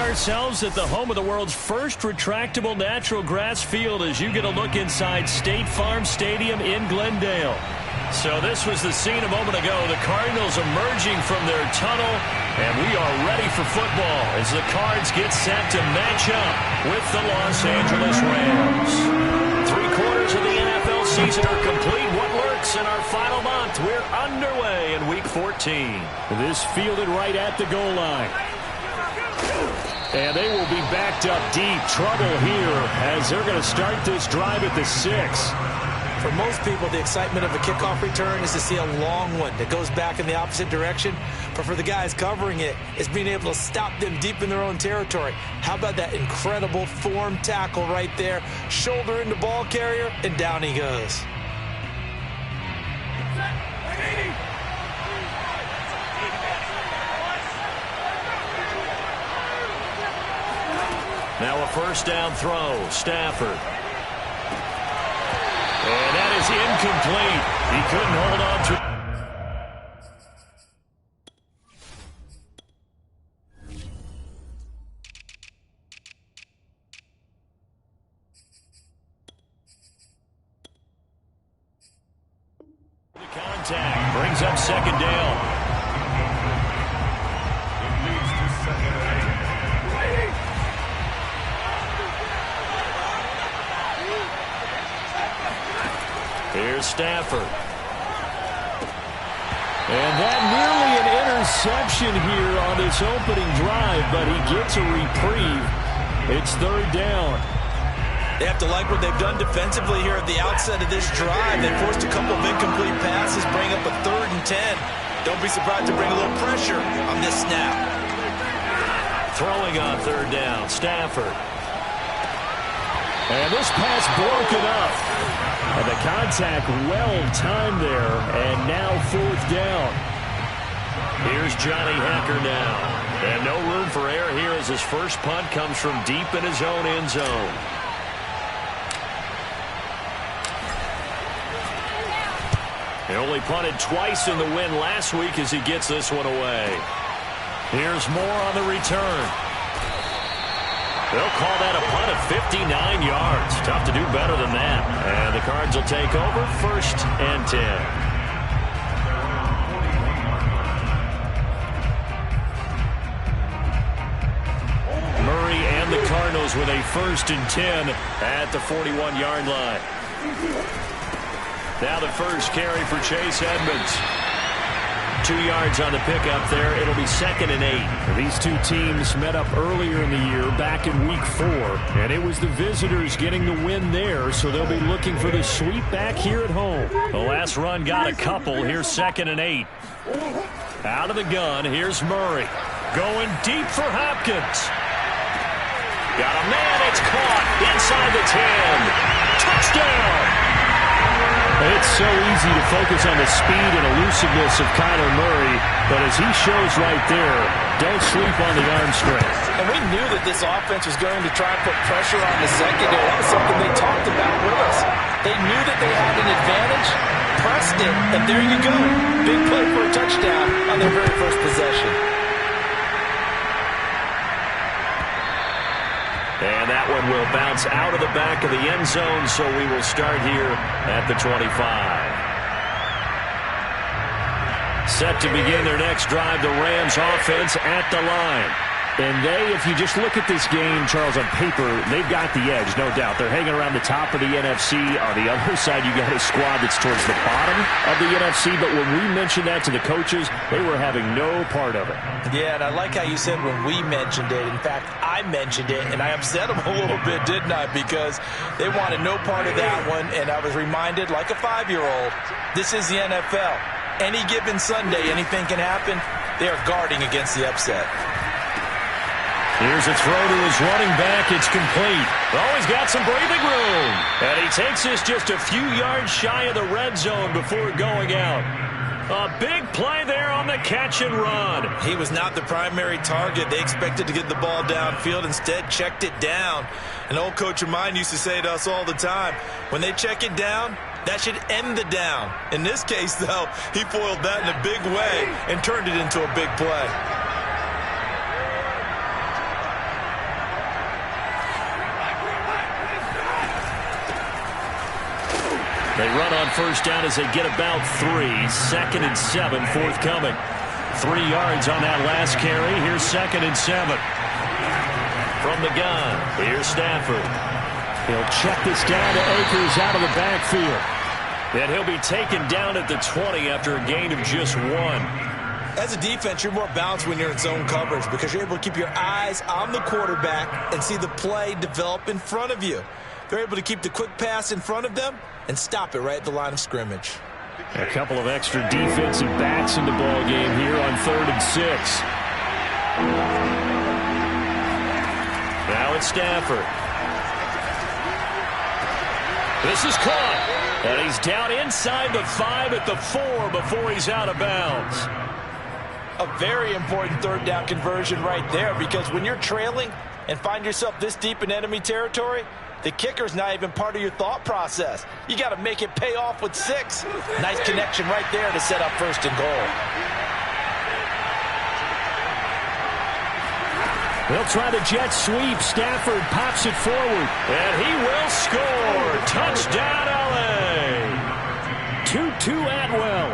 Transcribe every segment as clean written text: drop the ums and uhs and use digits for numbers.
ourselves at the home of the world's first retractable natural grass field as you get a look inside State Farm Stadium in Glendale. So this was the scene a moment ago. The Cardinals emerging from their tunnel, and we are ready for football as the Cards get set to match up with the Los Angeles Rams. 3/4 of the NFL season are complete. What lurks in our final month? We're underway in Week 14. This fielded right at the goal line. And they will be backed up deep. Trouble here as they're going to start this drive at the 6. For most people, the excitement of a kickoff return is to see a long one that goes back in the opposite direction. But for the guys covering it, it's being able to stop them deep in their own territory. How about that incredible form tackle right there? Shoulder into ball carrier, and down he goes. Now a first down throw. Stafford. And that is incomplete. He couldn't hold on to. The contact brings up second down. Here's Stafford. And that nearly an interception here on this opening drive, but he gets a reprieve. It's third down. They have to like what they've done defensively here at the outset of this drive. They forced a couple of incomplete passes, bring up a 3rd and 10. Don't be surprised to bring a little pressure on this snap. Throwing on third down, Stafford. And this pass broken up. And the contact well-timed there, and now 4th down. Here's Johnny Hacker now. And no room for error here as his first punt comes from deep in his own end zone. He only punted twice in the win last week as he gets this one away. Here's Moore on the return. They'll call that a punt of 59 yards. Tough to do better than that. And the Cards will take over 1st and 10. Murray and the Cardinals with a 1st and 10 at the 41-yard line. Now the first carry for Chase Edmonds. 2 yards on the pickup there. It'll be 2nd and 8. These two teams met up earlier in the year, back in Week 4, and it was the visitors getting the win there, so they'll be looking for the sweep back here at home. The last run got a couple. Here's 2nd and 8. Out of the gun, here's Murray. Going deep for Hopkins. Got a man, it's caught inside the 10. Touchdown! It's so easy to focus on the speed and elusiveness of Kyler Murray, but as he shows right there, don't sleep on the arm strength. And we knew that this offense was going to try and put pressure on the secondary. That was something they talked about with us. They knew that they had an advantage, pressed it, and there you go. Big play for a touchdown on their very first possession. And that one will bounce out of the back of the end zone, so we will start here at the 25. Set to begin their next drive, the Rams offense at the line. And they, if you just look at this game, Charles, on paper, they've got the edge, no doubt. They're hanging around the top of the NFC. On the other side, you got a squad that's towards the bottom of the NFC. But when we mentioned that to the coaches, they were having no part of it. Yeah, and I like how you said when we mentioned it. In fact, I mentioned it, and I upset them a little bit, didn't I? Because they wanted no part of that one, and I was reminded, like a 5-year-old, this is the NFL. Any given Sunday, anything can happen. They are guarding against the upset. Here's a throw to his running back. It's complete. Oh, he's got some breathing room. And he takes this just a few yards shy of the red zone before going out. A big play there on the catch and run. He was not the primary target. They expected to get the ball downfield. Instead, checked it down. An old coach of mine used to say to us all the time, when they check it down, that should end the down. In this case, though, he foiled that in a big way and turned it into a big play. They run on first down as they get about 3. 2nd and 7 forthcoming. 3 yards on that last carry. Here's 2nd and 7. From the gun, here's Stafford. He'll check this down to Akers out of the backfield. And he'll be taken down at the 20 after a gain of just 1. As a defense, you're more balanced when you're in zone coverage because you're able to keep your eyes on the quarterback and see the play develop in front of you. They're able to keep the quick pass in front of them and stop it right at the line of scrimmage. A couple of extra defensive backs in the ball game here on 3rd and 6. Now it's Stafford. This is caught. And he's down inside the 5 at the 4 before he's out of bounds. A very important 3rd down conversion right there because when you're trailing and find yourself this deep in enemy territory, the kicker's not even part of your thought process. You got to make it pay off with 6. Nice connection right there to set up 1st and goal. They'll try the jet sweep. Stafford pops it forward. And he will score. Touchdown, L.A. 2-2 Atwell.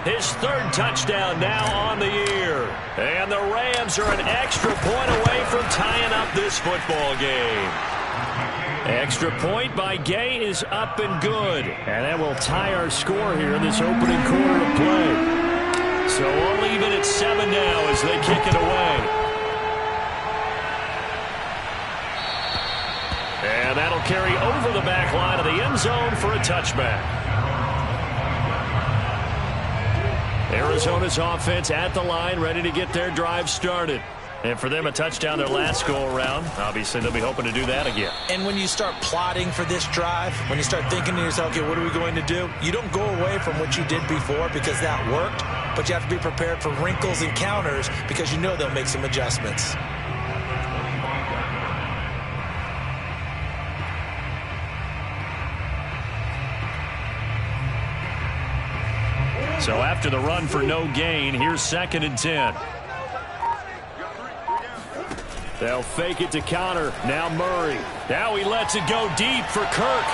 His 3rd touchdown now on the year. And the Rams are an extra point away from tying up this football game. Extra point by Gay is up and good. And that will tie our score here in this opening quarter of play. So we'll leave it at 7 now as they kick it away. And that'll carry over the back line of the end zone for a touchback. Arizona's offense at the line, ready to get their drive started. And for them, a touchdown their last go-around. Obviously, they'll be hoping to do that again. And when you start plotting for this drive, when you start thinking to yourself, okay, what are we going to do? You don't go away from what you did before because that worked, but you have to be prepared for wrinkles and counters because you know they'll make some adjustments. So after the run for no gain, here's 2nd and 10. They'll fake it to counter. Now Murray. Now he lets it go deep for Kirk.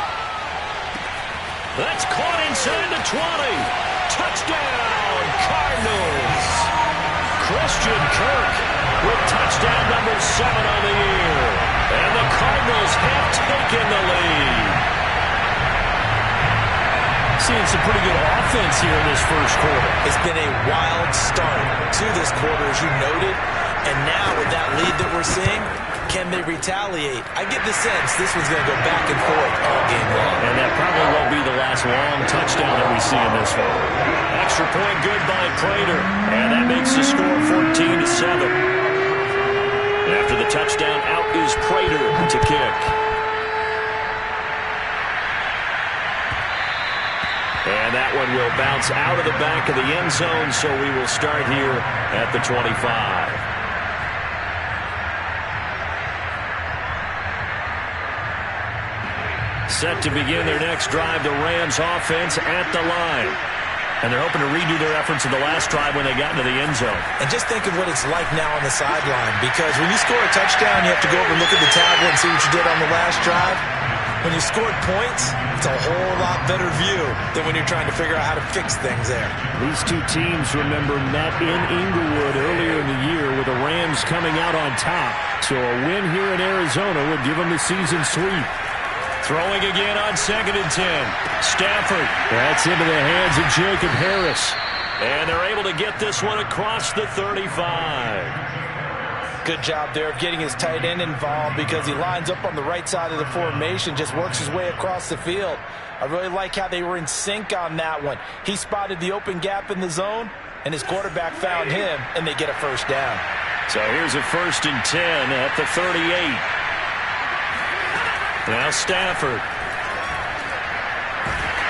That's caught inside the 20. Touchdown, Cardinals. Christian Kirk with touchdown number 7 on the year. And the Cardinals have taken the lead. Seeing some pretty good offense here in this first quarter. It's been a wild start to this quarter, as you noted. And now with that lead that we're seeing, can they retaliate? I get the sense this one's going to go back and forth all game long. And that probably won't be the last long touchdown that we see in this one. Extra point good by Prater. And that makes the score 14-7. After the touchdown, out is Prater to kick. And that one will bounce out of the back of the end zone, so we will start here at the 25. Set to begin their next drive, the Rams offense at the line. And they're hoping to redo their efforts in the last drive when they got into the end zone. And just think of what it's like now on the sideline, because when you score a touchdown, you have to go over and look at the tablet and see what you did on the last drive. When you scored points, it's a whole lot better view than when you're trying to figure out how to fix things there. These two teams, remember, met in Inglewood earlier in the year with the Rams coming out on top. So a win here in Arizona would give them the season sweep. Throwing again on 2nd and 10. Stafford. That's into the hands of Jacob Harris. And they're able to get this one across the 35. Good job there of getting his tight end involved because he lines up on the right side of the formation, just works his way across the field. I really like how they were in sync on that one. He spotted the open gap in the zone, and his quarterback found him, and they get a first down. So here's a 1st and 10 at the 38. Now Stafford.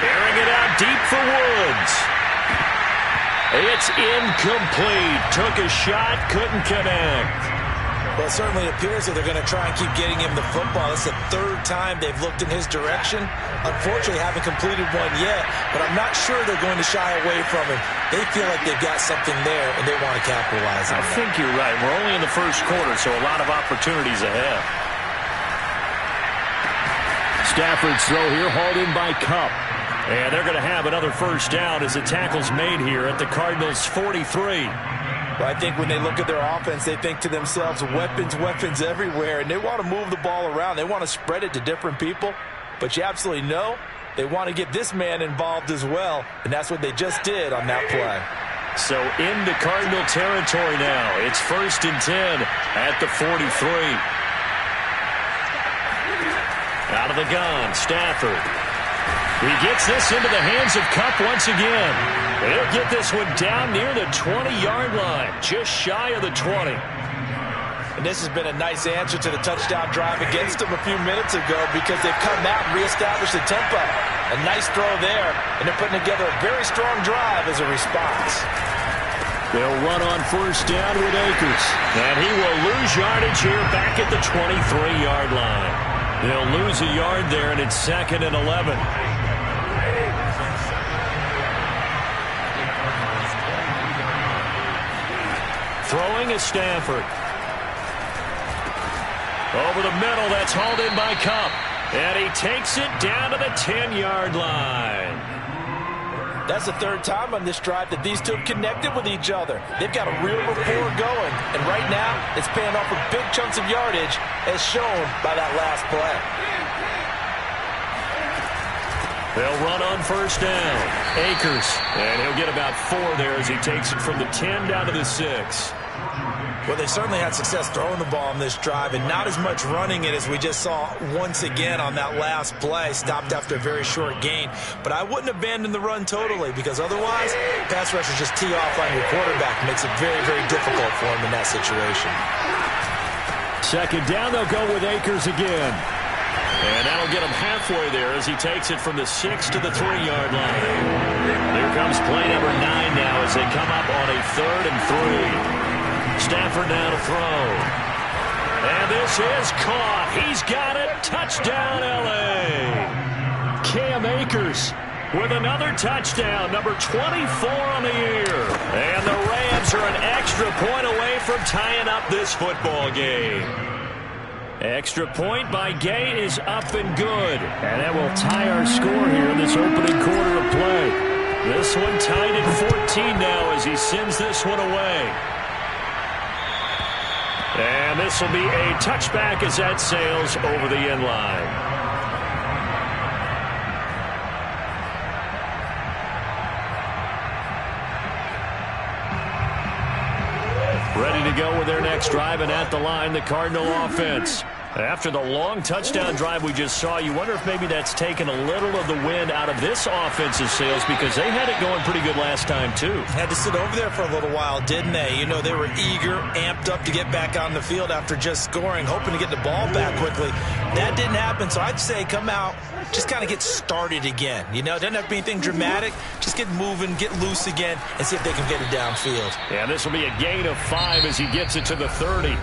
Airing it out deep for Woods. It's incomplete. Took a shot, couldn't connect. Well, it certainly appears that they're going to try and keep getting him the football. It's the 3rd time they've looked in his direction. Unfortunately, haven't completed one yet, but I'm not sure they're going to shy away from him. They feel like they've got something there, and they want to capitalize on I that. think you're right. We're only in the first quarter, so a lot of opportunities ahead. Stafford's throw here hauled in by Kupp. And they're going to have another first down as the tackle's made here at the Cardinals' 43. Well, I think when they look at their offense, they think to themselves, weapons, weapons everywhere, and they want to move the ball around. They want to spread it to different people, but you absolutely know they want to get this man involved as well, and that's what they just did on that play. So into Cardinal territory now. It's 1st and 10 at the 43. Out of the gun, Stafford. He gets this into the hands of Kupp once again. He'll get this one down near the 20-yard line, just shy of the 20. And this has been a nice answer to the touchdown drive against them a few minutes ago because they've come out and reestablished the tempo. A nice throw there, and they're putting together a very strong drive as a response. They'll run on first down with Akers. And he will lose yardage here back at the 23-yard line. They'll lose a yard there, and it's 2nd and 11. Throwing is Stafford. Over the middle, that's hauled in by Kupp. And he takes it down to the 10-yard line. That's the third time on this drive that these two have connected with each other. They've got a real rapport going. And right now, it's paying off with big chunks of yardage as shown by that last play. They'll run on first down. Akers. And he'll get about 4 there as he takes it from the 10 down to the 6. Well, they certainly had success throwing the ball on this drive and not as much running it as we just saw once again on that last play. Stopped after a very short gain. But I wouldn't abandon the run totally because otherwise, pass rushers just tee off on your quarterback. Makes it very, very difficult for him in that situation. 2nd down, they'll go with Akers again. And that'll get him halfway there as he takes it from the 6 to the 3-yard line. Here comes play number 9 now as they come up on a 3rd and 3. Stafford now to throw. And this is caught. He's got it. Touchdown, L.A. Cam Akers with another touchdown, number 24 on the year. And the Rams are an extra point away from tying up this football game. Extra point by Gay is up and good. And that will tie our score here in this opening quarter of play. This one tied at 14 now as he sends this one away. And this will be a touchback as that sails over the end line. Ready to go with their next drive, and at the line, the Cardinal offense. After the long touchdown drive we just saw, you wonder if maybe that's taken a little of the wind out of this offensive sails because they had it going pretty good last time, too. Had to sit over there for a little while, didn't they? You know, they were eager, amped up to get back on the field after just scoring, hoping to get the ball back quickly. That didn't happen, so I'd say come out, just kind of get started again. You know, it doesn't have to be anything dramatic. Just get moving, get loose again, and see if they can get it downfield. Yeah, this will be a gain of 5 as he gets it to the 30.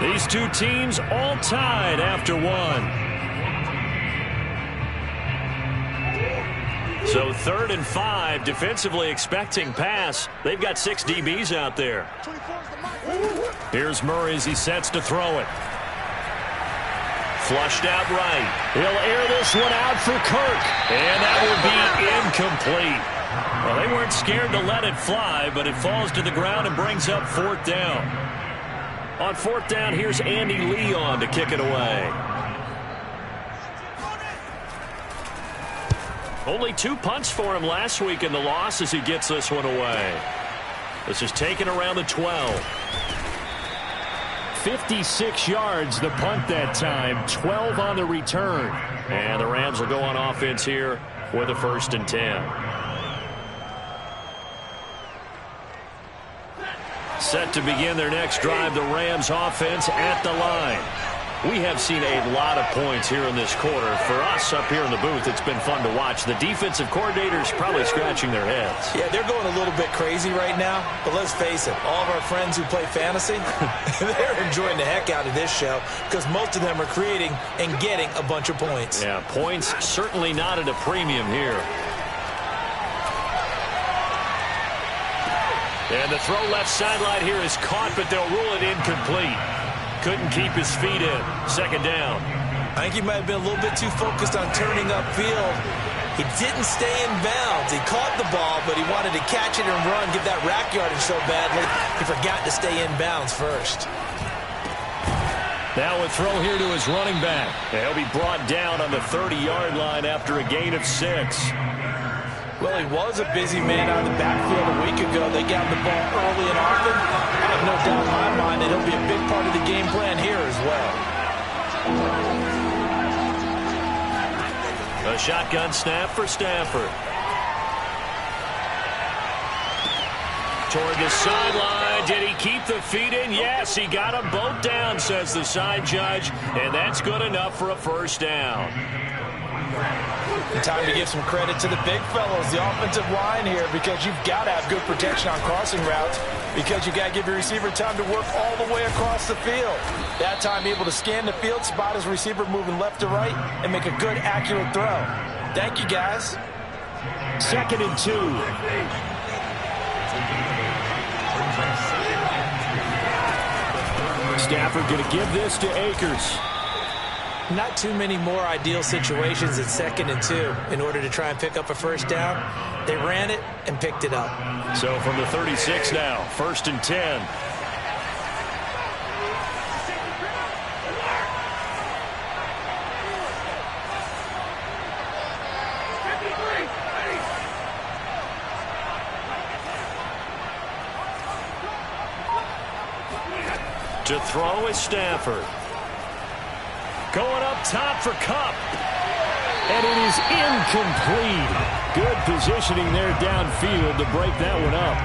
These two teams all tied after 1. So 3rd and 5, defensively expecting pass. They've got 6 DBs out there. Here's Murray as he sets to throw it. Flushed out right. He'll air this one out for Kirk. And that will be incomplete. Well, they weren't scared to let it fly, but it falls to the ground and brings up 4th down. On 4th down, here's Andy Leon to kick it away. Only 2 punts for him last week in the loss as he gets this one away. This is taken around the 12. 56 yards the punt that time, 12 on the return. And the Rams will go on offense here with a 1st and 10. Set to begin their next drive, the Rams offense at the line. We have seen a lot of points here in this quarter. For us up here in the booth, it's been fun to watch. The defensive coordinators probably scratching their heads. Yeah, they're going a little bit crazy right now, but let's face it, all of our friends who play fantasy, they're enjoying the heck out of this show because most of them are creating and getting a bunch of points. Yeah, points certainly not at a premium here. And the throw left sideline here is caught, but they'll rule it incomplete. Couldn't keep his feet in. 2nd down. I think he might have been a little bit too focused on turning upfield He didn't stay in bounds. He caught the ball, but he wanted to catch it and run, get that rack yardage so badly, he forgot to stay in bounds first. Now a throw here to his running back. He'll be brought down on the 30-yard line after a gain of 6. Well, he was a busy man out of the backfield a week ago. They got the ball early and often. I have no doubt in my mind that he'll be a big part of the game plan here as well. A shotgun snap for Stafford. Toward the sideline. Did he keep the feet in? Yes, he got them both down, says the side judge. And that's good enough for a first down. Time to give some credit to the big fellows, the offensive line here, because you've got to have good protection on crossing routes, because you've got to give your receiver time to work all the way across the field. That time able to scan the field, spot his receiver moving left to right, and make a good, accurate throw. Thank you, guys. 2nd and 2. Stafford going to give this to Akers. Not too many more ideal situations in 2nd and 2 in order to try and pick up a first down. They ran it and picked it up. So from the 36 now, 1st and 10. To throw is Stafford. Going up top for Kupp. And it is incomplete. Good positioning there downfield to break that one up.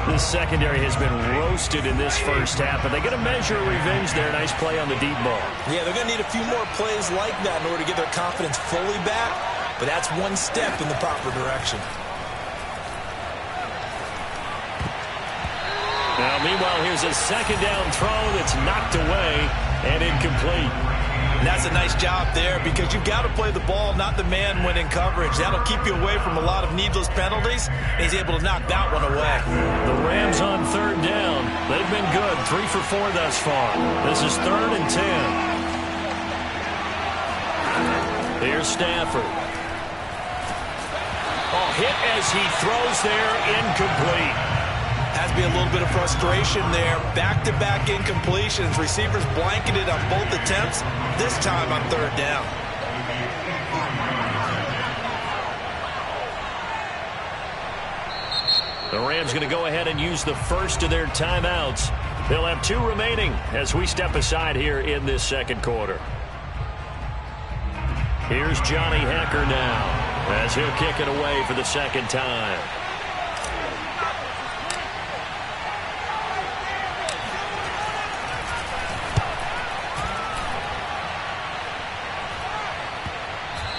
The secondary has been roasted in this first half, but they get a measure of revenge there. Nice play on the deep ball. Yeah, they're going to need a few more plays like that in order to get their confidence fully back, but that's one step in the proper direction. Now, meanwhile, here's a 2nd down throw that's knocked away and incomplete. And that's a nice job there, because you've got to play the ball, not the man when in coverage. That'll keep you away from a lot of needless penalties, and he's able to knock that one away. The Rams on 3rd down. They've been good, 3 for 4 thus far. This is 3rd and 10. Here's Stafford. Oh, hit as he throws there, incomplete. Has to be a little bit of frustration there. Back-to-back incompletions. Receivers blanketed on both attempts, this time on 3rd down. The Rams going to go ahead and use the first of their timeouts. They'll have 2 remaining as we step aside here in this 2nd quarter. Here's Johnny Hekker now as he'll kick it away for the 2nd time.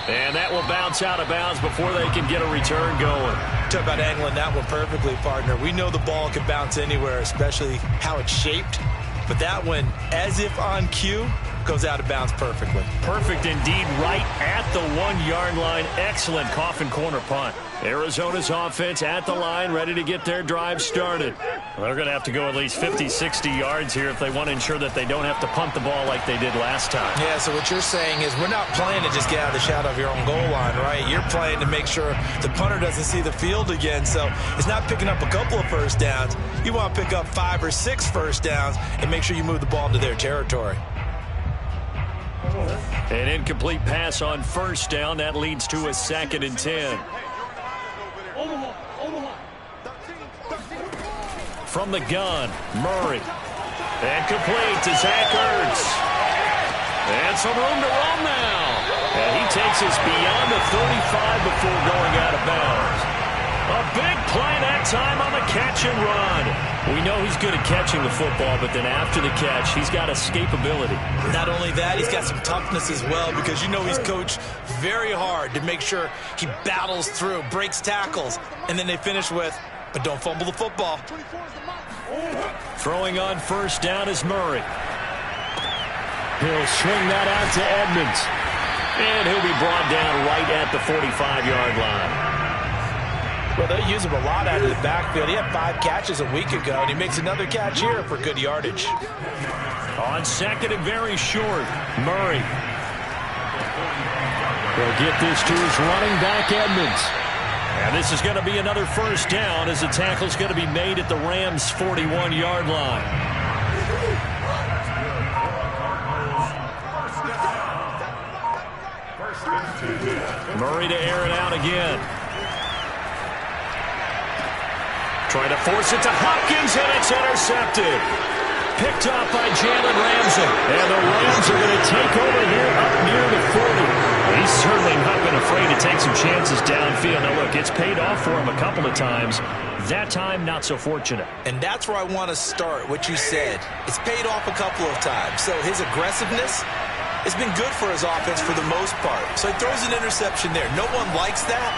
And that will bounce out of bounds before they can get a return going. Talk about angling that one perfectly, partner. We know the ball can bounce anywhere, especially how it's shaped. But that one, as if on cue, goes out of bounds perfectly. Perfect indeed, right at the 1-yard line. Excellent coffin corner punt. Arizona's offense at the line, ready to get their drive started. Well, they're going to have to go at least 50, 60 yards here if they want to ensure that they don't have to punt the ball like they did last time. Yeah, so what you're saying is we're not playing to just get out of the shadow of your own goal line, right? You're playing to make sure the punter doesn't see the field again. So it's not picking up a couple of first downs. You want to pick up 5 or 6 first downs and make sure you move the ball into their territory. An incomplete pass on 1st down. That leads to a 2nd and 10. From the gun, Murray. And complete to Zach Ertz. And some room to run now. And he takes us beyond the 35 before going out of bounds. A big play that time on the catch and run. We know he's good at catching the football, but then after the catch, he's got escapability. Not only that, he's got some toughness as well, because you know he's coached very hard to make sure he battles through, breaks tackles, and then they finish with, but don't fumble the football. Throwing on 1st down is Murray. He'll swing that out to Edmonds. And he'll be brought down right at the 45-yard line. Well, they use him a lot out of the backfield. He had 5 catches a week ago, and he makes another catch here for good yardage. On 2nd and very short, Murray. He'll get this to his running back, Edmonds. And this is going to be another first down as the tackle's going to be made at the Rams' 41-yard line. Murray to air it out again. Trying to force it to Hopkins, and it's intercepted. Picked off by Jalen Ramsey. And the Rams are going to take over here up near the 40. He's certainly not been afraid to take some chances downfield. Now, look, it's paid off for him a couple of times. That time, not so fortunate. And that's where I want to start, what you said. It's paid off a couple of times. So his aggressiveness has been good for his offense for the most part. So he throws an interception there. No one likes that,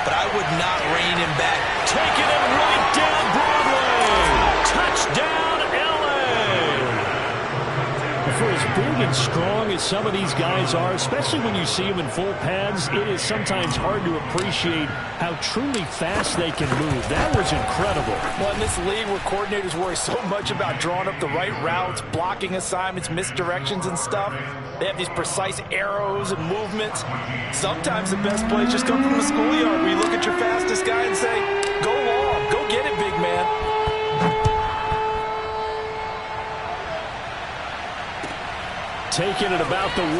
but I would not rein him back. Taking it right down Broadway. Touchdown, L.A. For as big and strong as some of these guys are, especially when you see them in full pads, it is sometimes hard to appreciate how truly fast they can move. That was incredible. Well, in this league where coordinators worry so much about drawing up the right routes, blocking assignments, misdirections and stuff, they have these precise arrows and movements. Sometimes the best plays just come from the schoolyard where you look at your fastest guy and say, go long, go get it, big man. Taking it about the 1.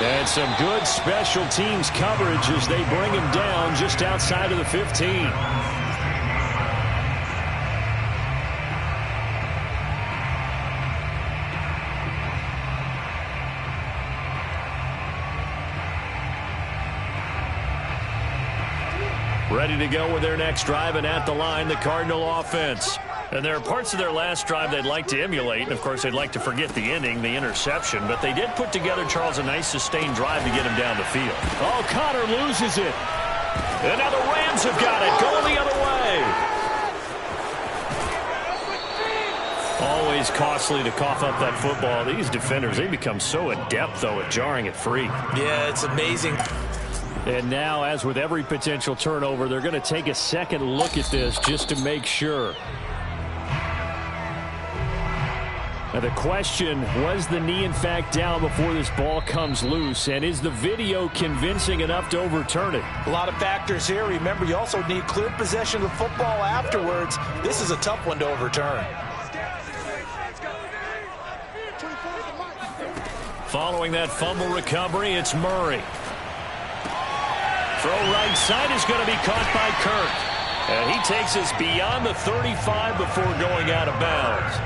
And some good special teams coverage as they bring him down just outside of the 15. Ready to go with their next drive, and at the line, the Cardinal offense. And there are parts of their last drive they'd like to emulate, and of course they'd like to forget the inning, the interception, but they did put together, Charles, a nice sustained drive to get him down the field. Oh, Connor loses it. And now the Rams have got it, going the other way. Always costly to cough up that football. These defenders, they become so adept, though, at jarring it free. Yeah, it's amazing. And now, as with every potential turnover, they're going to take a second look at this just to make sure. Now the question, was the knee in fact down before this ball comes loose? And is the video convincing enough to overturn it? A lot of factors here. Remember, you also need clear possession of the football afterwards. This is a tough one to overturn. Following that fumble recovery, it's Murray. Throw right side is going to be caught by Kirk. And he takes us beyond the 35 before going out of bounds.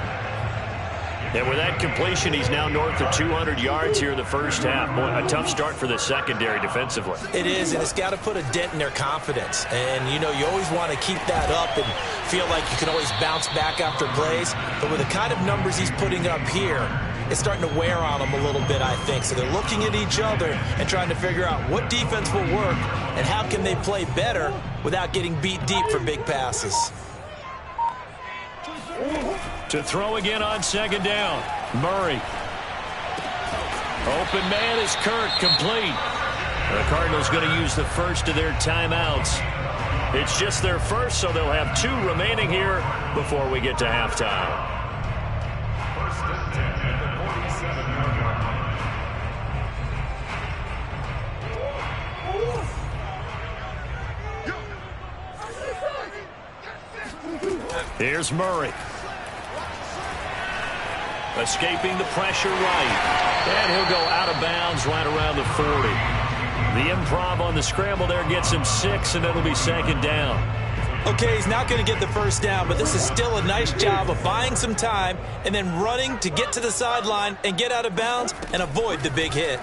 And with that completion, he's now north of 200 yards here in the first half. Boy, a tough start for the secondary defensively. It is, and it's got to put a dent in their confidence. And, you know, you always want to keep that up and feel like you can always bounce back after plays. But with the kind of numbers he's putting up here, it's starting to wear on them a little bit, I think. So they're looking at each other and trying to figure out what defense will work and how can they play better without getting beat deep for big passes. To throw again on second down. Murray. Open man is Kirk, complete. The Cardinals going to use the first of their timeouts. It's just their first, so they'll have 2 remaining here before we get to halftime. Here's Murray. Escaping the pressure right. And he'll go out of bounds right around the 40. The improv on the scramble there gets him 6, and it'll be second down. Okay, he's not going to get the first down, but this is still a nice job of buying some time and then running to get to the sideline and get out of bounds and avoid the big hit.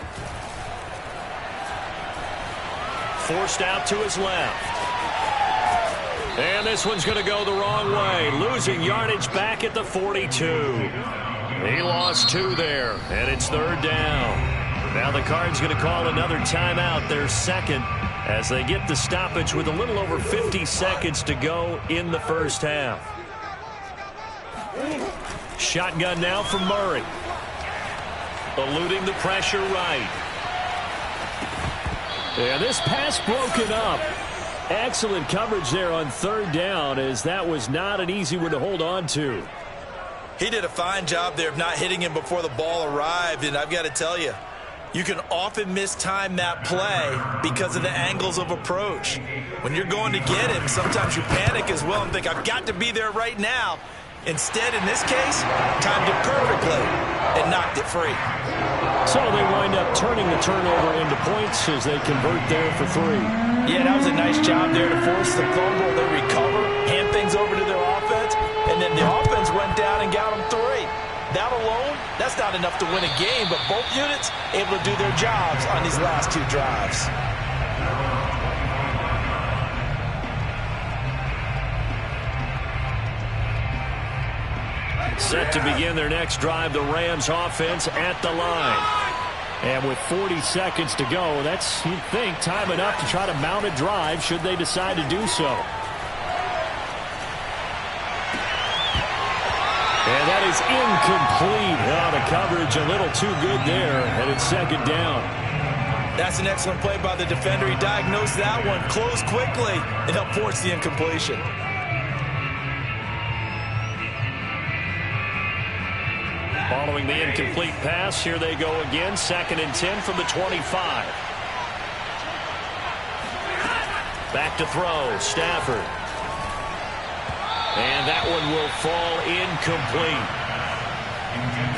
Forced out to his left. And this one's going to go the wrong way. Losing yardage back at the 42. He lost 2 there, and it's third down. Now the Cards going to call another timeout, their second, as they get the stoppage with a little over 50 seconds to go in the first half. Shotgun now from Murray. Eluding the pressure right. And this pass broken up. Excellent coverage there on third down, as that was not an easy one to hold on to. He did a fine job there of not hitting him before the ball arrived, and I've got to tell you, You can often mistime that play because of the angles of approach. When you're going to get him, sometimes you panic as well and think, I've got to be there right now. Instead, in this case, timed it perfectly and knocked it free. So they wind up turning the turnover into points as they convert there for 3. Yeah, that was a nice job there to force the fumble. They recover, hand things over to their offense, and then the offense went down and got them 3. That alone, that's not enough to win a game, but both units able to do their jobs on these last 2 drives. Set to begin their next drive, the Rams offense at the line. And with 40 seconds to go, that's, you'd think, time enough to try to mount a drive should they decide to do so. And that is incomplete. Oh, the coverage a little too good there, and it's 2nd down. That's an excellent play by the defender. He diagnosed that one, closed quickly, and helped force the incompletion. Following the incomplete pass, here they go again. 2nd and 10 from the 25. Back to throw, Stafford. And that one will fall incomplete.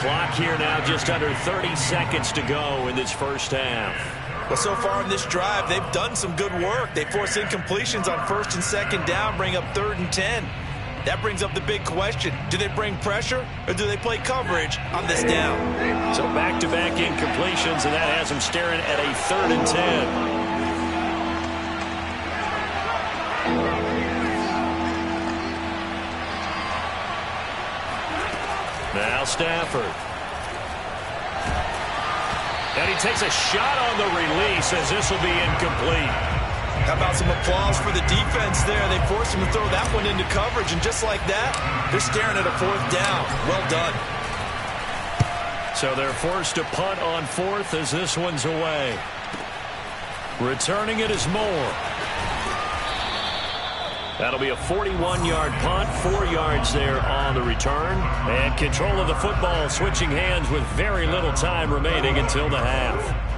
Clock here now just under 30 seconds to go in this first half. Well, so far in this drive, they've done some good work. They force incompletions on 1st and 2nd down, bring up 3rd and 10. That brings up the big question. Do they bring pressure or do they play coverage on this down? So back-to-back incompletions, and that has them staring at a 3rd and 10. Now Stafford. And he takes a shot on the release as this will be incomplete. How about some applause for the defense there? They forced him to throw that one into coverage, and just like that, they're staring at a 4th down. Well done. So they're forced to punt on 4th as this one's away. Returning it is Moore. That'll be a 41-yard punt, 4 yards there on the return. And control of the football switching hands with very little time remaining until the half.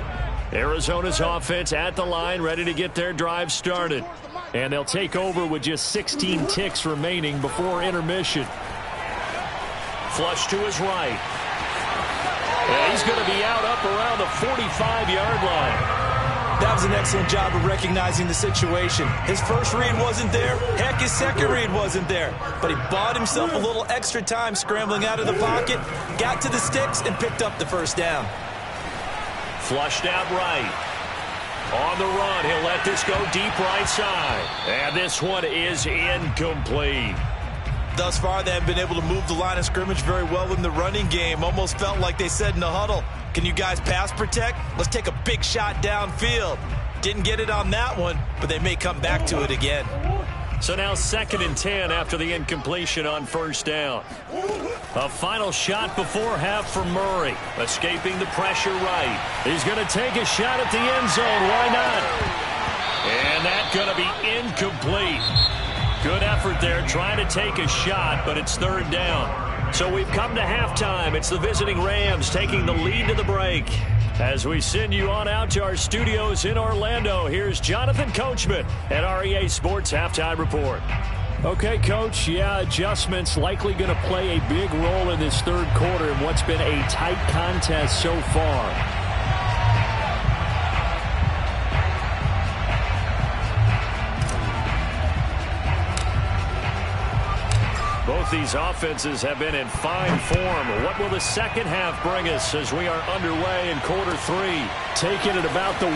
Arizona's offense at the line, ready to get their drive started. And they'll take over with just 16 ticks remaining before intermission. Flush to his right. And he's going to be out up around the 45-yard line. That was an excellent job of recognizing the situation. His first read wasn't there. Heck, his second read wasn't there. But he bought himself a little extra time scrambling out of the pocket, got to the sticks, and picked up the 1st down. Flushed out right. On the run, he'll let this go deep right side. And this one is incomplete. Thus far, they have been able to move the line of scrimmage very well in the running game. Almost felt like they said in the huddle, can you guys pass protect? Let's take a big shot downfield. Didn't get it on that one, but they may come back to it again. So now 2nd and 10 after the incompletion on 1st down. A final shot before half for Murray. Escaping the pressure right. He's going to take a shot at the end zone. Why not? And that's going to be incomplete. Good effort there trying to take a shot, but it's 3rd down. So we've come to halftime. It's the visiting Rams taking the lead to the break. As we send you on out to our studios in Orlando, here's Jonathan Coachman at REA Sports Halftime Report. Okay, Coach, yeah, adjustments likely going to play a big role in this 3rd quarter in what's been a tight contest so far. Both these offenses have been in fine form. What will the second half bring us as we are underway in quarter 3? Taking it about the 1.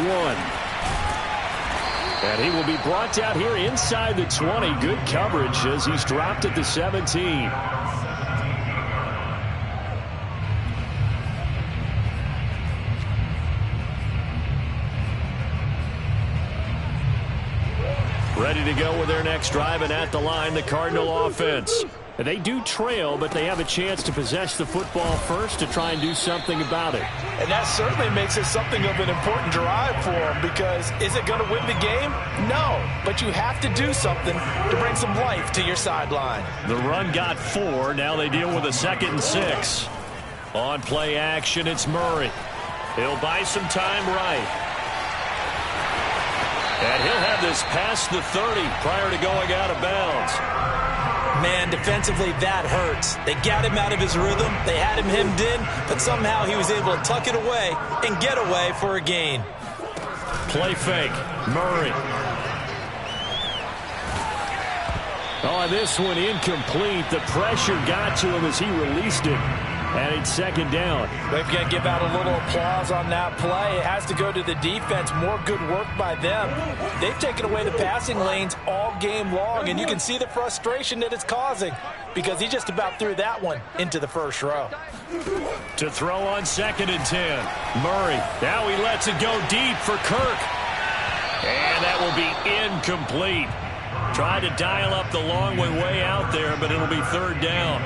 And he will be brought down here inside the 20. Good coverage as he's dropped at the 17. Ready to go with their next drive, and at the line, the Cardinal offense. They do trail, but they have a chance to possess the football first to try and do something about it. And that certainly makes it something of an important drive for them, because is it going to win the game? No, but you have to do something to bring some life to your sideline. The run got 4. Now they deal with a 2nd and 6. On play action, it's Murray. He'll buy some time right. And he'll have this past the 30 prior to going out of bounds. Man, defensively, that hurts. They got him out of his rhythm. They had him hemmed in, but somehow he was able to tuck it away and get away for a gain. Play fake. Murray. Oh, this one incomplete. The pressure got to him as he released it. And it's second down. They've got to give out a little applause on that play. It has to go to the defense. More good work by them. They've taken away the passing lanes all game long, and you can see the frustration that it's causing because he just about threw that one into the first row. To throw on 2nd and 10. Murray. Now he lets it go deep for Kirk. And that will be incomplete. Tried to dial up the long one way out there, but it'll be 3rd down.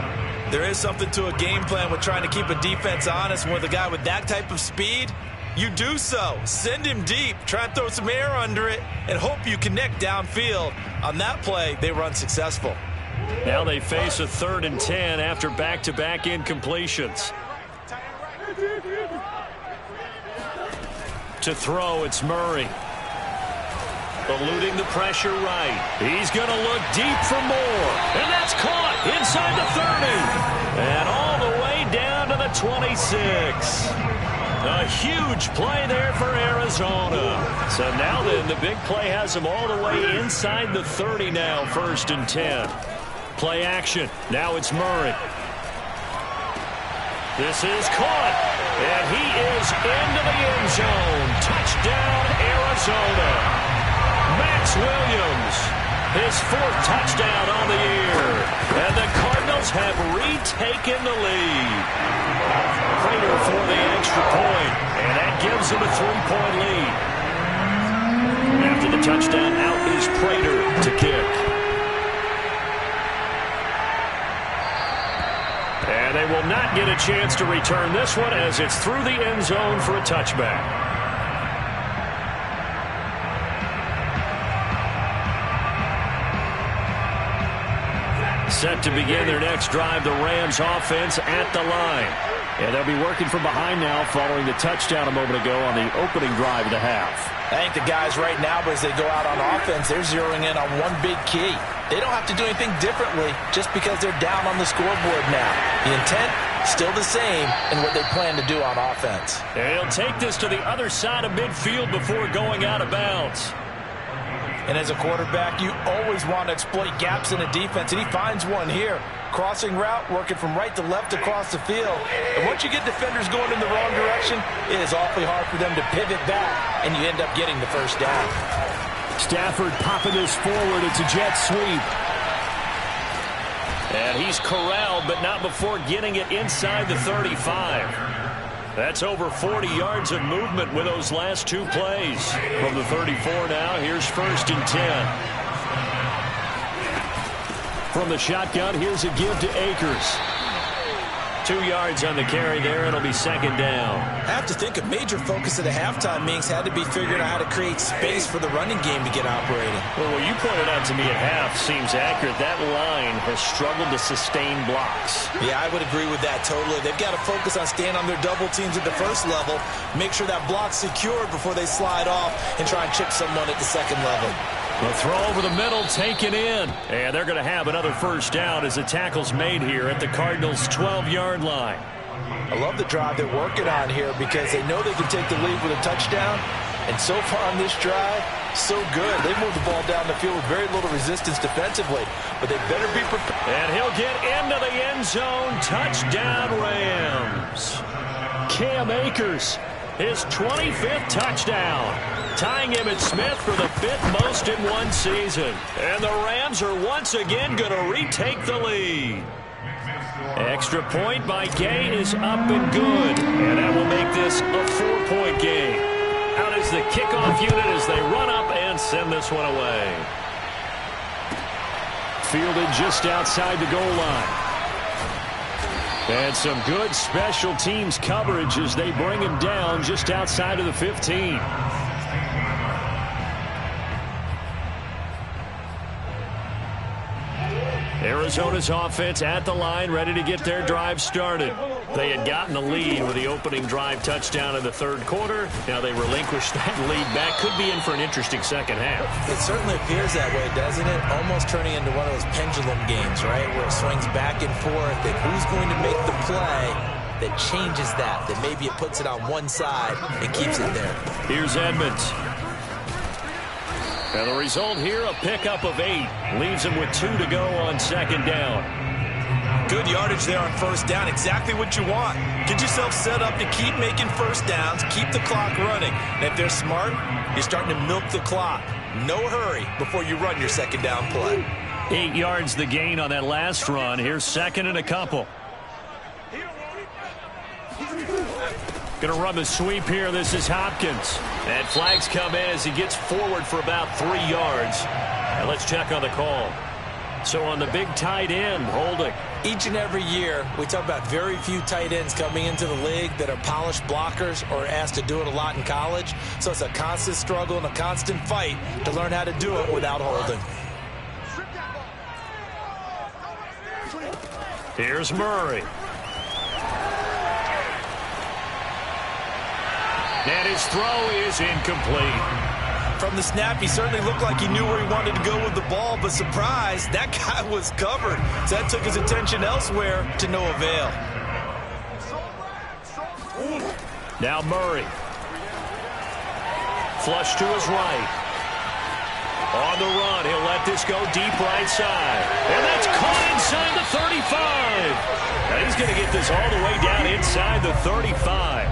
There is something to a game plan with trying to keep a defense honest. With a guy with that type of speed, you do so. Send him deep, try and throw some air under it, and hope you connect downfield. On that play, they were unsuccessful. Now they face a 3rd and 10 after back-to-back incompletions. To throw, it's Murray. Eluding the pressure right. He's going to look deep for more. And that's caught inside the 30. And all the way down to the 26. A huge play there for Arizona. So now then, the big play has them all the way inside the 30 now, 1st and 10. Play action. Now it's Murray. This is caught. And he is into the end zone. Touchdown, Arizona. Max Williams, his 4th touchdown on the year. And the Cardinals have retaken the lead. Prater for the extra point, and that gives them a 3-point lead. After the touchdown, out is Prater to kick. And they will not get a chance to return this one as it's through the end zone for a touchback. Set to begin their next drive, the Rams offense at the line. And they'll be working from behind now following the touchdown a moment ago on the opening drive of the half. I think the guys right now, as they go out on offense, they're zeroing in on one big key. They don't have to do anything differently just because they're down on the scoreboard now. The intent, still the same in what they plan to do on offense. And he'll take this to the other side of midfield before going out of bounds. And as a quarterback, you always want to exploit gaps in a defense, and he finds one here. Crossing route, working from right to left across the field. And once you get defenders going in the wrong direction, it is awfully hard for them to pivot back, and you end up getting the first down. Stafford popping this forward. It's a jet sweep. And he's corralled, but not before getting it inside the 35. That's over 40 yards of movement with those last 2 plays. From the 34 now, here's 1st and 10. From the shotgun, here's a give to Akers. 2 yards on the carry there. It'll be 2nd down. I have to think a major focus of the halftime meetings had to be figuring out how to create space for the running game to get operating. Well, what you pointed out to me at half seems accurate. That line has struggled to sustain blocks. Yeah, I would agree with that totally. They've got to focus on staying on their double teams at the first level, make sure that block's secured before they slide off and try and chip someone at the second level. The throw over the middle, taken in. And they're going to have another first down as the tackle's made here at the Cardinals' 12-yard line. I love the drive they're working on here because they know they can take the lead with a touchdown. And so far on this drive, so good. They moved the ball down the field with very little resistance defensively. But they better be prepared. And he'll get into the end zone. Touchdown, Rams. Cam Akers, his 25th touchdown. Tying him at Smith for the 5th most in one season. And the Rams are once again going to retake the lead. Extra point by Gay is up and good. And that will make this a 4-point game. Out is the kickoff unit as they run up and send this one away. Fielded just outside the goal line. And some good special teams coverage as they bring him down just outside of the 15. Arizona's offense at the line, ready to get their drive started. They had gotten the lead with the opening drive touchdown in the third quarter. Now they relinquished that lead back. Could be in for an interesting second half. It certainly appears that way, doesn't it? Almost turning into one of those pendulum games, right, where it swings back and forth, and who's going to make the play that changes that maybe it puts it on one side and keeps it there. Here's Edmonds. And the result here, a pickup of 8. Leaves him with 2 to go on second down. Good yardage there on first down. Exactly what you want. Get yourself set up to keep making first downs, keep the clock running. And if they're smart, you're starting to milk the clock. No hurry before you run your second down play. 8 yards the gain on that last run. Here's second and a couple. Going to run the sweep here. This is Hopkins. And flags come in as he gets forward for about 3 yards. And let's check on the call. So on the big tight end, holding. Each and every year, we talk about very few tight ends coming into the league that are polished blockers or asked to do it a lot in college. So it's a constant struggle and a constant fight to learn how to do it without holding. Here's Murray. And his throw is incomplete. From the snap, he certainly looked like he knew where he wanted to go with the ball, but surprise, that guy was covered. So that took his attention elsewhere to no avail. Now Murray. Flush to his right. On the run, he'll let this go deep right side. And that's caught inside the 35. Now he's going to get this all the way down inside the 35.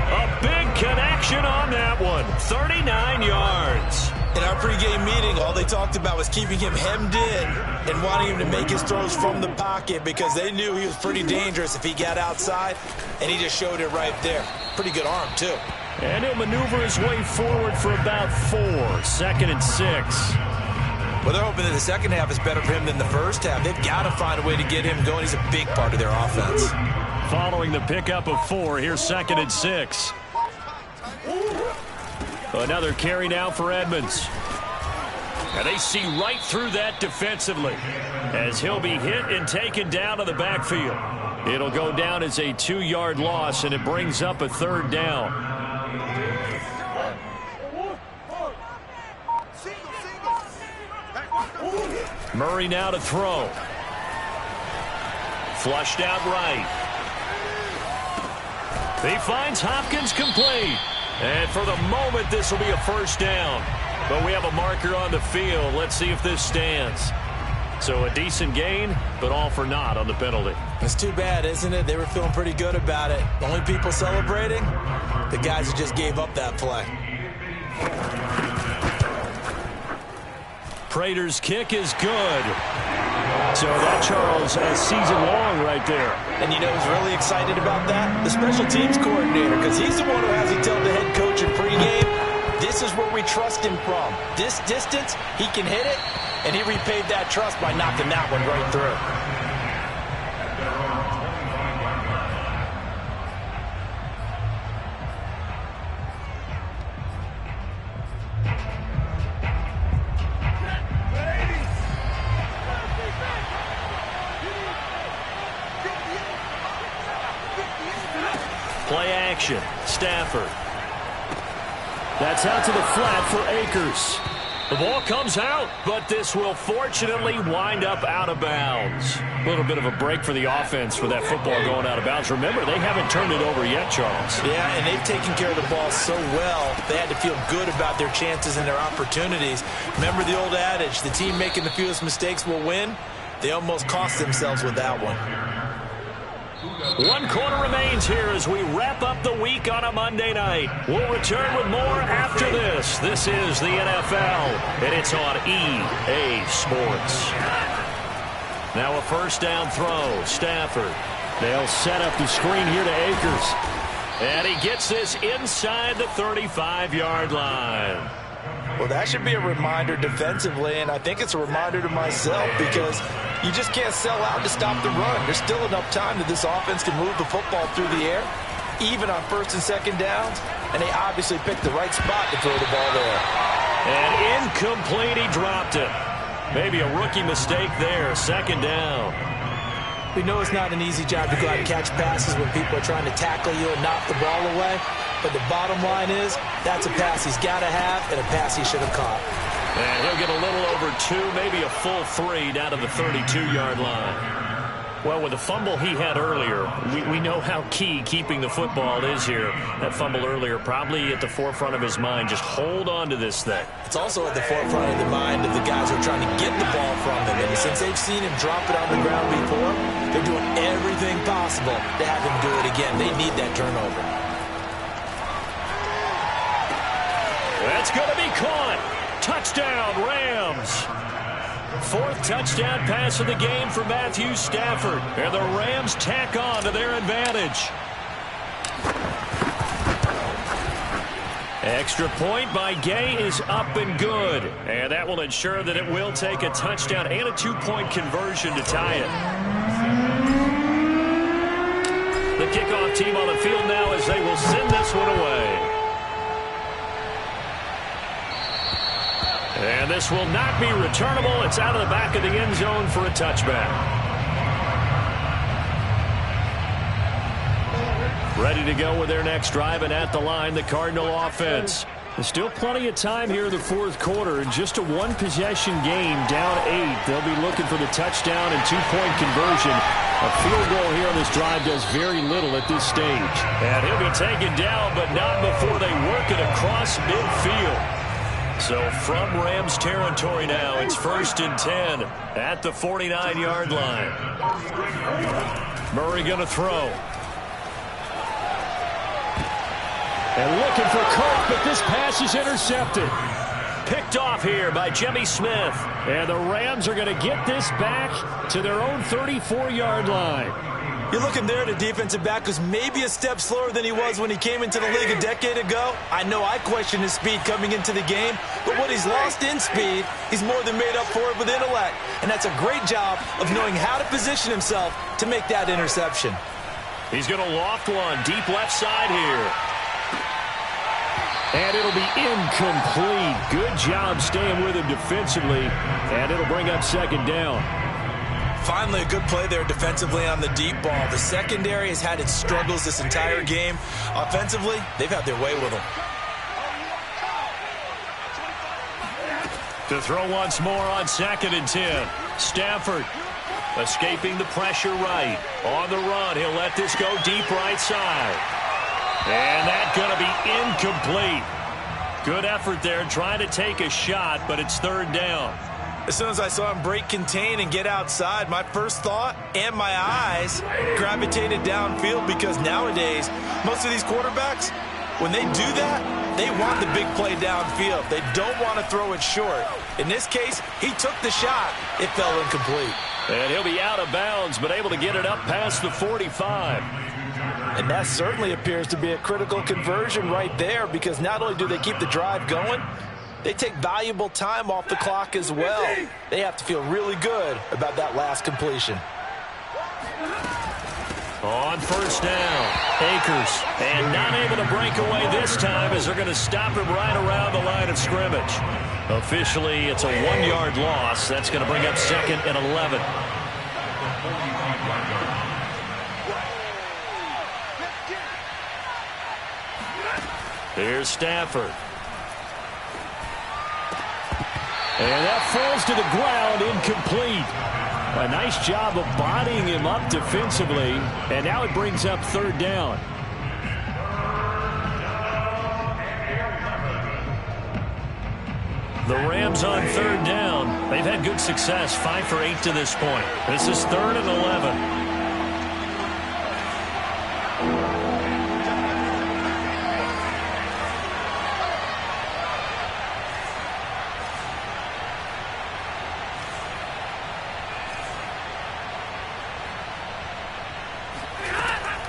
A big connection on that one. 39 yards. In our pregame meeting, all they talked about was keeping him hemmed in and wanting him to make his throws from the pocket because they knew he was pretty dangerous if he got outside, and he just showed it right there. Pretty good arm, too. And he'll maneuver his way forward for about 4. Second and 6. Well, they're hoping that the second half is better for him than the first half. They've got to find a way to get him going. He's a big part of their offense. Following the pickup of 4, here's second and 6. Another carry now for Edmonds. And they see right through that defensively as he'll be hit and taken down to the backfield. It'll go down as a 2-yard loss, and it brings up a third down. Murray now to throw. Flushed out right. He finds Hopkins complete. And for the moment, this will be a first down. But we have a marker on the field. Let's see if this stands. So a decent gain, but all for naught on the penalty. It's too bad, isn't it? They were feeling pretty good about it. The only people celebrating, the guys who just gave up that play. Prater's kick is good. So that, Charles, a season long right there. And you know who's really excited about that? The special teams coordinator, because he's the one who has to tell the head coach in pregame, this is where we trust him from. This distance, he can hit it, and he repaid that trust by knocking that one right through. Play action. Stafford. That's out to the flat for Akers. The ball comes out, but this will fortunately wind up out of bounds. A little bit of a break for the offense with that football going out of bounds. Remember, they haven't turned it over yet, Charles. Yeah, and they've taken care of the ball so well, they had to feel good about their chances and their opportunities. Remember the old adage, the team making the fewest mistakes will win? They almost cost themselves with that one. 1 quarter remains here as we wrap up the week on a Monday night. We'll return with more after this. This is the NFL, and it's on EA Sports. Now a first down throw. Stafford. They'll set up the screen here to Akers. And he gets this inside the 35-yard line. Well, that should be a reminder defensively, and I think it's a reminder to myself because you just can't sell out to stop the run. There's still enough time that this offense can move the football through the air, even on first and second downs, and they obviously picked the right spot to throw the ball there. And incomplete, he dropped it. Maybe a rookie mistake there. Second down. We know it's not an easy job to go out and catch passes when people are trying to tackle you and knock the ball away. But the bottom line is, that's a pass he's got to have and a pass he should have caught. And he'll get a little over 2, maybe a full 3 down to the 32-yard line. Well, with the fumble he had earlier, we know how key keeping the football is here. That fumble earlier probably at the forefront of his mind. Just hold on to this thing. It's also at the forefront of the mind of the guys who are trying to get the ball from him. And since they've seen him drop it on the ground before, they're doing everything possible to have him do it again. They need that turnover. That's going to be caught. Touchdown, Rams. 4th touchdown pass of the game for Matthew Stafford. And the Rams tack on to their advantage. Extra point by Gay is up and good. And that will ensure that it will take a touchdown and a 2-point conversion to tie it. The kickoff team on the field now as they will send this one away. And this will not be returnable. It's out of the back of the end zone for a touchback. Ready to go with their next drive, and at the line, the Cardinal offense. There's still plenty of time here in the 4th quarter. In just a 1-possession game, down 8. They'll be looking for the touchdown and 2-point conversion. A field goal here on this drive does very little at this stage. And he'll be taken down, but not before they work it across midfield. So from Rams territory now, it's 1st and 10 at the 49-yard line. Murray going to throw. And looking for Kirk, but this pass is intercepted. Picked off here by Jimmy Smith. And the Rams are going to get this back to their own 34-yard line. You're looking there at a defensive back who's maybe a step slower than he was when he came into the league a decade ago. I know I questioned his speed coming into the game, but what he's lost in speed, he's more than made up for it with intellect. And that's a great job of knowing how to position himself to make that interception. He's going to loft one deep left side here. And it'll be incomplete. Good job staying with him defensively, and it'll bring up 2nd down. Finally, a good play there defensively on the deep ball. The secondary has had its struggles this entire game. Offensively, they've had their way with them. To throw once more on 2nd and 10. Stafford escaping the pressure right. On the run, he'll let this go deep right side. And that's going to be incomplete. Good effort there trying to take a shot, but it's 3rd down. As soon as I saw him break contain and get outside, my first thought and my eyes gravitated downfield, because nowadays, most of these quarterbacks, when they do that, they want the big play downfield. They don't want to throw it short. In this case, he took the shot. It fell incomplete. And he'll be out of bounds, but able to get it up past the 45. And that certainly appears to be a critical conversion right there, because not only do they keep the drive going, they take valuable time off the clock as well. They have to feel really good about that last completion. On 1st down, Akers. And not able to break away this time as they're going to stop him right around the line of scrimmage. Officially, it's a 1-yard loss. That's going to bring up 2nd and 11. Here's Stafford. And that falls to the ground, incomplete. A nice job of bodying him up defensively, and now it brings up 3rd down. The Rams on 3rd down. They've had good success, 5 for 8 to this point. This is 3rd and 11.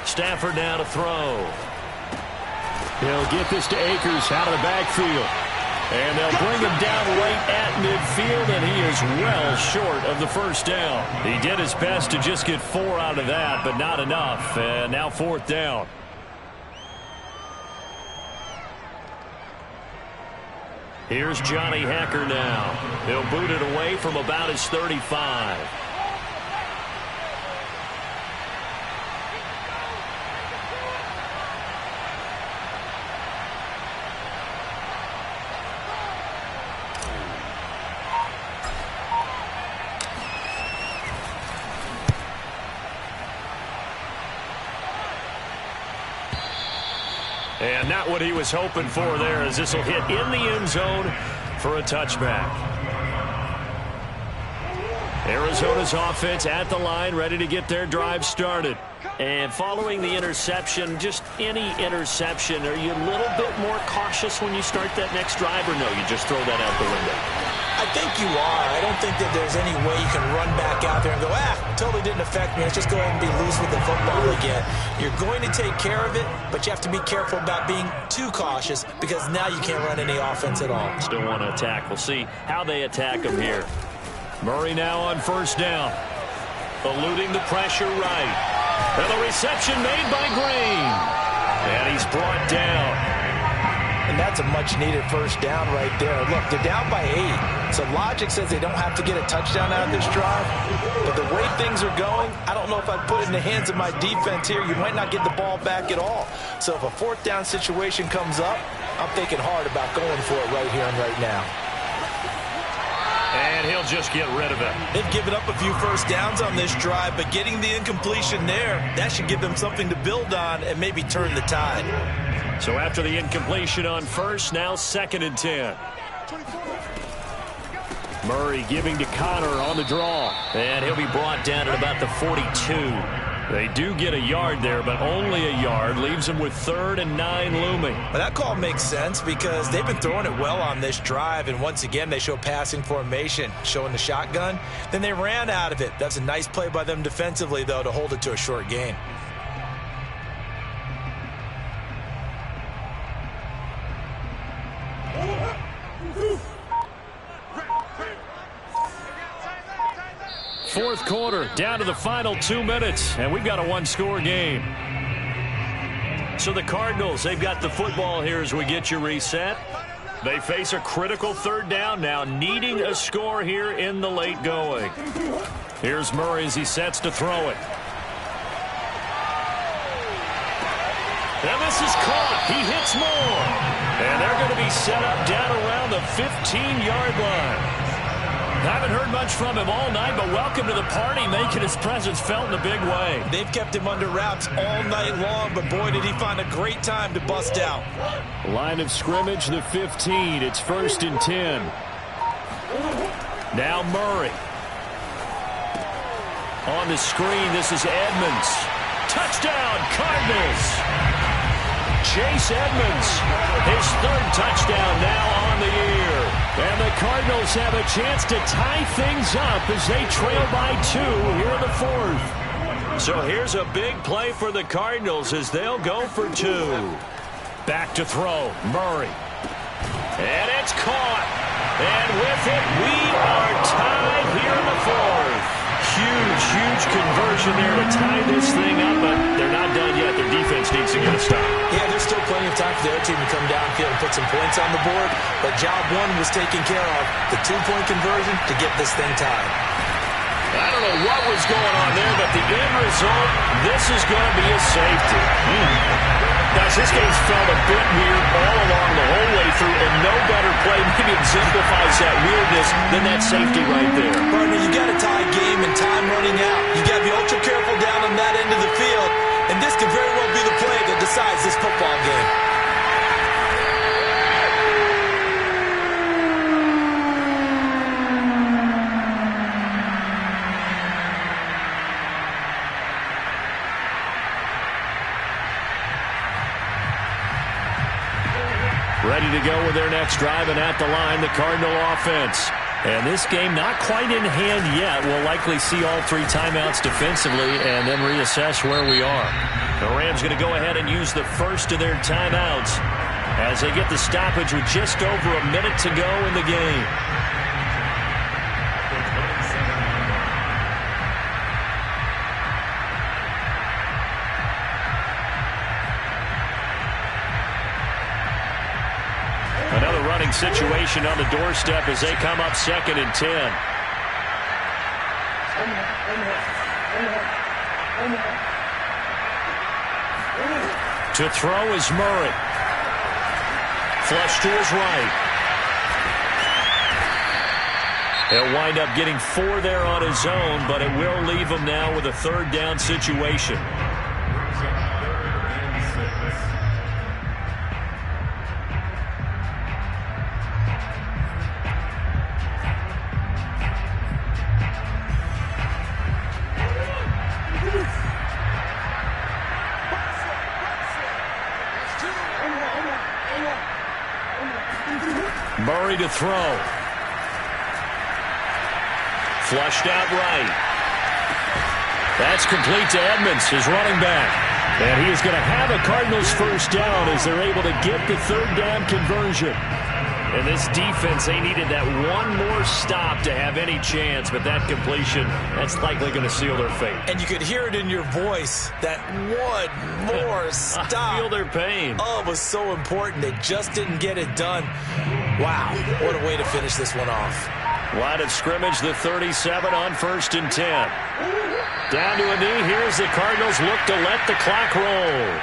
Stafford now to throw. He'll get this to Akers out of the backfield. And they'll bring him down right at midfield, and he is well short of the 1st down. He did his best to just get 4 out of that, but not enough. And now 4th down. Here's Johnny Hacker now. He'll boot it away from about his 35. And not what he was hoping for there, as this will hit in the end zone for a touchback. Arizona's offense at the line, ready to get their drive started. And following the interception, just any interception, are you a little bit more cautious when you start that next drive, or no, you just throw that out the window? I think you are. I don't think that there's any way you can run back out there and go, totally didn't affect me. Let's just go ahead and be loose with the football again. You're going to take care of it, but you have to be careful about being too cautious because now you can't run any offense at all. Still want to attack. We'll see how they attack him here. Murray now on first down. Eluding the pressure right. And the reception made by Green. And he's brought down. And that's a much-needed first down right there. Look, they're down by 8. So logic says they don't have to get a touchdown out of this drive. But the way things are going, I don't know if I'd put it in the hands of my defense here. You might not get the ball back at all. So if a fourth down situation comes up, I'm thinking hard about going for it right here and right now. And he'll just get rid of it. They've given up a few first downs on this drive, but getting the incompletion there, that should give them something to build on and maybe turn the tide. So after the incompletion on first, now 2nd and 10. Murray giving to Connor on the draw. And he'll be brought down at about the 42. They do get a yard there, but only a yard. Leaves them with 3rd and 9 looming. Well, that call makes sense because they've been throwing it well on this drive, and once again they show passing formation, showing the shotgun. Then they ran out of it. That's a nice play by them defensively, though, to hold it to a short gain. Fourth quarter, down to the final 2 minutes, and we've got a one-score game. So the Cardinals, they've got the football here as we get you reset. They face a critical 3rd down now, needing a score here in the late going. Here's Murray as he sets to throw it. And this is caught. He hits more. And they're going to be set up down around the 15-yard line. I haven't heard much from him all night, but welcome to the party, making his presence felt in a big way. They've kept him under wraps all night long, but boy, did he find a great time to bust out. Line of scrimmage, the 15. It's 1st and 10. Now Murray. On the screen, this is Edmonds. Touchdown, Cardinals. Chase Edmonds, his 3rd touchdown now on the year. And the Cardinals have a chance to tie things up as they trail by 2 here in the 4th. So here's a big play for the Cardinals as they'll go for 2. Back to throw, Murray. And it's caught. And with it, we are tied here in the 4th. Huge conversion there to tie this thing up, but they're not done yet. Their defense needs to get a stop. Yeah, there's still plenty of time for their team to come downfield and put some points on the board, but job 1 was taken care of. The 2-point conversion to get this thing tied. I don't know what was going on there, but the end result, this is going to be a safety. Guys, this game's felt a bit weird all along the whole way through, and no better play maybe exemplifies that weirdness than that safety right there. Partner, you got a tie game and time running out. You got to be ultra careful down on that end of the field, and this could very well be the play that decides this football game. Ready to go with their next drive, and at the line, the Cardinal offense. And this game not quite in hand yet. We'll likely see all 3 timeouts defensively and then reassess where we are. The Rams going to go ahead and use the first of their timeouts as they get the stoppage with just over a minute to go in the game. punting situation on the doorstep as they come up 2nd and 10. To throw is Murray. Flush to his right. He'll wind up getting 4 there on his own, but it will leave him now with a 3rd down situation. Murray to throw. Flushed out right. That's complete to Edmonds, his running back. And he is going to have a Cardinals 1st down as they're able to get the 3rd down conversion. And this defense, they needed that one more stop to have any chance, but that completion, that's likely going to seal their fate. And you could hear it in your voice, that one more stop. I feel their pain. Oh, it was so important. They just didn't get it done. Wow, what a way to finish this one off. Line of scrimmage, the 37 on 1st and 10. Down to a knee. Here's the Cardinals look to let the clock roll.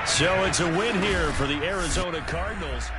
So it's a win here for the Arizona Cardinals.